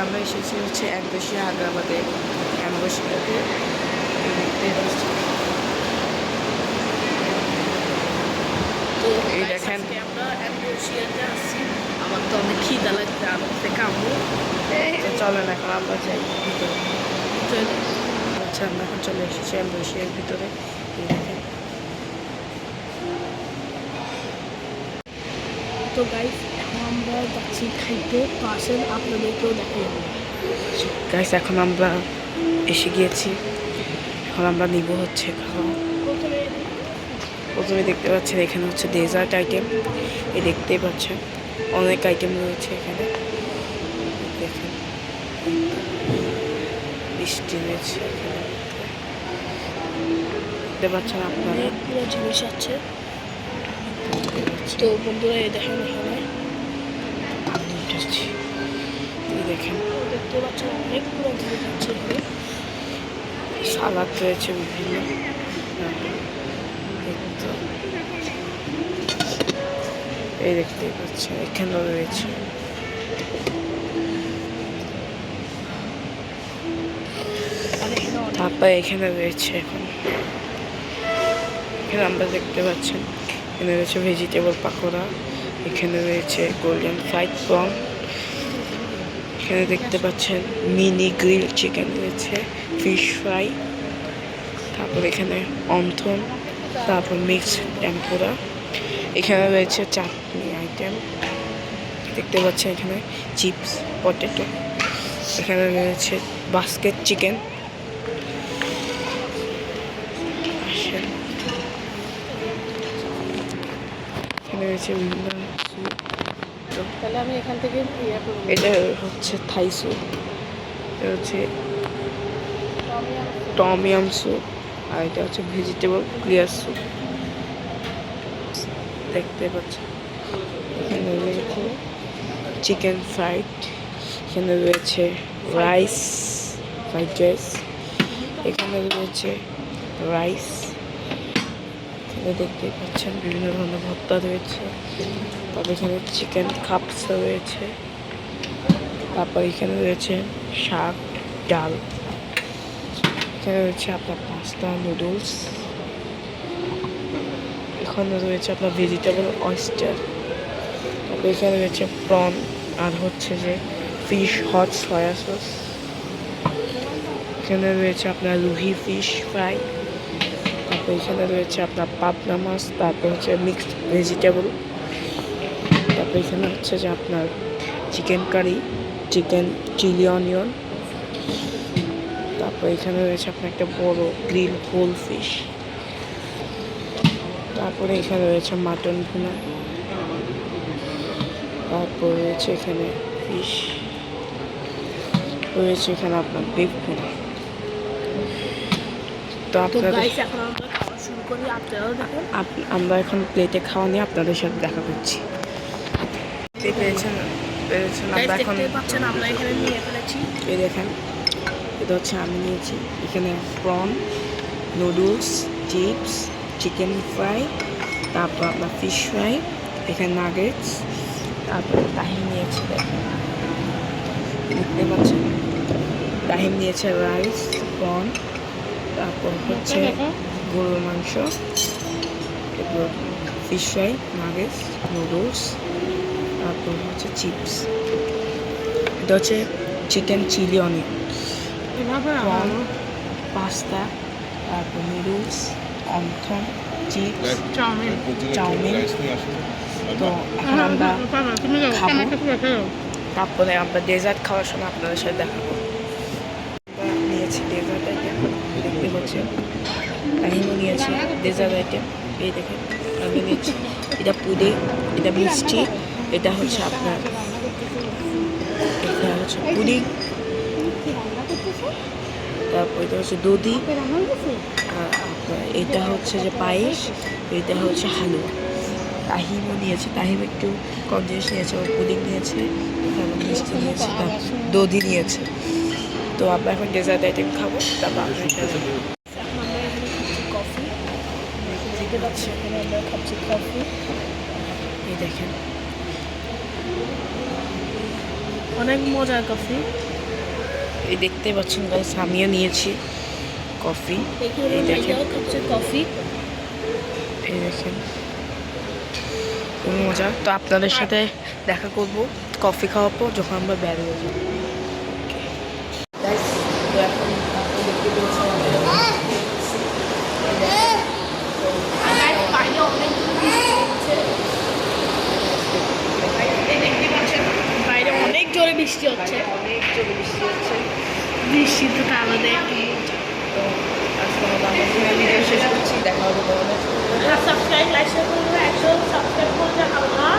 আমরা এসেছি হচ্ছে একদশিয়া হায়দ্রাবাদে অ্যাম্বাসিডারে দেখতে পাচ্ছি। তো এই দেখেন আমরা অ্যাম্বাসিডারে আসছি। আমার তো অনেক খিদা লাগছে, আমার থেকে আম্মু চলেন এখন আমরা যাই ভিতরে। চলে। আচ্ছা আমরা এখন চলে এসেছি অ্যাম্বাসিডার ভিতরে। এই দেখেন তো গাইস এখন আমরা যাচ্ছি খাইতে, তো আসেন আপনাদেরকেও দেখাই যাবো। গাইস এখন আমরা এসে গিয়েছি, এখন আমরা নিব হচ্ছে খাওয়া। প্রথমে দেখতে পাচ্ছেন এখানে হচ্ছে ডেজার্ট আইটেম, এই দেখতেই পাচ্ছেন অনেক আইটেম রয়েছে এখানে। দেখেন মিষ্টি রয়েছে এখানে, দেখতে পাচ্ছেন আপনারা। অনেকগুলো জিনিস আছে। তো বন্ধুরা এই দেখেন এখানে এই দেখেন দেখতে পাচ্ছেন অনেকগুলো জিনিস আছে এখানে। সালাদ রয়েছে বিভিন্ন। এই দেখতেই পাচ্ছেন এখানেও রয়েছে। তারপর এখানে রয়েছে এখন এখানে আমরা দেখতে পাচ্ছেন এখানে রয়েছে ভেজিটেবল পাকোড়া, এখানে রয়েছে গোল্ডেন ফ্রাইড প্রন, এখানে দেখতে পাচ্ছেন মিনি গ্রিল চিকেন রয়েছে, ফিশ ফ্রাই, তারপর এখানে অন্থন, তারপর মিক্সড টেম্পুরা, এখানে রয়েছে চাটনি আইটেম, দেখতে পাচ্ছেন এখানে চিপস পটেটো, এখানে রয়েছে বাস্কেট চিকেন। এখানে রয়েছে বিভিন্ন স্যুপ। তাহলে আমি এখান থেকে এটা হচ্ছে থাই স্যুপ, এটা হচ্ছে টমিয়াম স্যুপ, আর এটা হচ্ছে ভেজিটেবল ক্লিয়ার স্যুপ। দেখতে পাচ্ছেন এখানে রয়েছে চিকেন ফ্রাইড, এখানে রয়েছে রাইস ফ্রাইড রাইস, এখানে রয়েছে রাইস, এখানে দেখতে পাচ্ছেন বিভিন্ন ধরনের ভর্তা রয়েছে, তারপর এখানে চিকেন কাপস রয়েছে, তারপর এখানে রয়েছে শাক ডাল, এখানে রয়েছে আপনার পাস্তা নুডলস, এখানে রয়েছে আপনার ভেজিটেবল অয়েস্টার, তারপর এখানে রয়েছে প্রন, আর হচ্ছে যে ফিশ হট সয়া সস, এখানে রয়েছে আপনার রুহি ফিশ ফ্রাই, তারপর এখানে রয়েছে আপনার পাবনা মাছ, তারপর হচ্ছে মিক্সড ভেজিটেবল, তারপর এখানে হচ্ছে যে আপনার chicken curry, chicken chilli onion, তারপর এখানে রয়েছে আপনার একটা বড় গ্রিল হোল ফিশ, তারপরে এখানে রয়েছে মাটন ভুনা, তারপর রয়েছে এখানে ফিশ, রয়েছে এখানে আপনার বিফ ভুনা। তো আপনাদের আমরা এখন প্লেটে খাওয়া নিয়ে আপনাদের সাথে দেখা করছি। আমরা এখন এই দেখেন এটা হচ্ছে আমি নিয়েছি, এখানে prawn, noodles, chips, chicken fry, তারপর আপনার ফিশ ফ্রাই, এখানে নাগেটস, তারপর তাহিম নিয়েছে, দেখেন দেখতে পাচ্ছেন তাহিম নিয়েছে রাইস প্রন, তারপর হচ্ছে গরুর মাংস, এরপর ফিশ ফ্রাই, নাগেটস, নুডলস, তারপর হচ্ছে চিপস, এটা হচ্ছে chicken chilli onion, prawn, pasta, তারপর নুডলস, অন্থন, চিপস, চাউমিন। তো এখন আমরা খাবো, তারপরে আমরা ডেজার্ট খাওয়ার সময় আপনাদের সাথে দেখাবো। নিয়েছি ডেজার্ট আইটেম, দেখতে পাচ্ছেন কাহিনী নিয়েছি ডেজার্ট আইটেম, এই দেখেন আমি নিয়েছি এটা পুডিং, এটা মিষ্টি, এটা হচ্ছে আপনার এটা হচ্ছে পুডিং, তারপর এটা হচ্ছে দধি, আর আপনার এটা হচ্ছে যে পায়েস, এটা হচ্ছে হালুয়া। তাহিমও নিয়েছে, তাহিম একটু কম জিনিস নিয়েছে, ও পুডিং নিয়েছে, তারপর মিষ্টি নিয়েছে, তারপর দধি নিয়েছে। তো আমরা এখন ডেজার্ট আইটেম খাবো, তারপর আপনার সাথে কফি দেখতে পাচ্ছি, এখানে আমরা খাচ্ছি কফি। এই দেখেন অনেক মজার কফি। এই দেখতে পাচ্ছেন গাইস, আমিও নিয়েছি কফি। এখানে এই দেখেন, ভাইয়াও খাচ্ছে কফি। এই দেখেন খুব মজা। তো আপনাদের সাথে দেখা করব কফি খাওয়ার পর, যখন আমরা বেরিয়ে যাব। Guys, তো এখন আপনি দেখতে পেয়েছেন বাইরে অনেক বাইরে অনেক জোরে বৃষ্টি হচ্ছে। অনেক জোরে বৃষ্টি হচ্ছে। বৃষ্টিতে আমাদের তো আজকে আমরা ভিডিও শেষ করছি, দেখা হবে তোমাদের। সাবস্ক্রাইব লাইক শেয়ার করবে, 100 সাবস্ক্রাইব করলে আমরা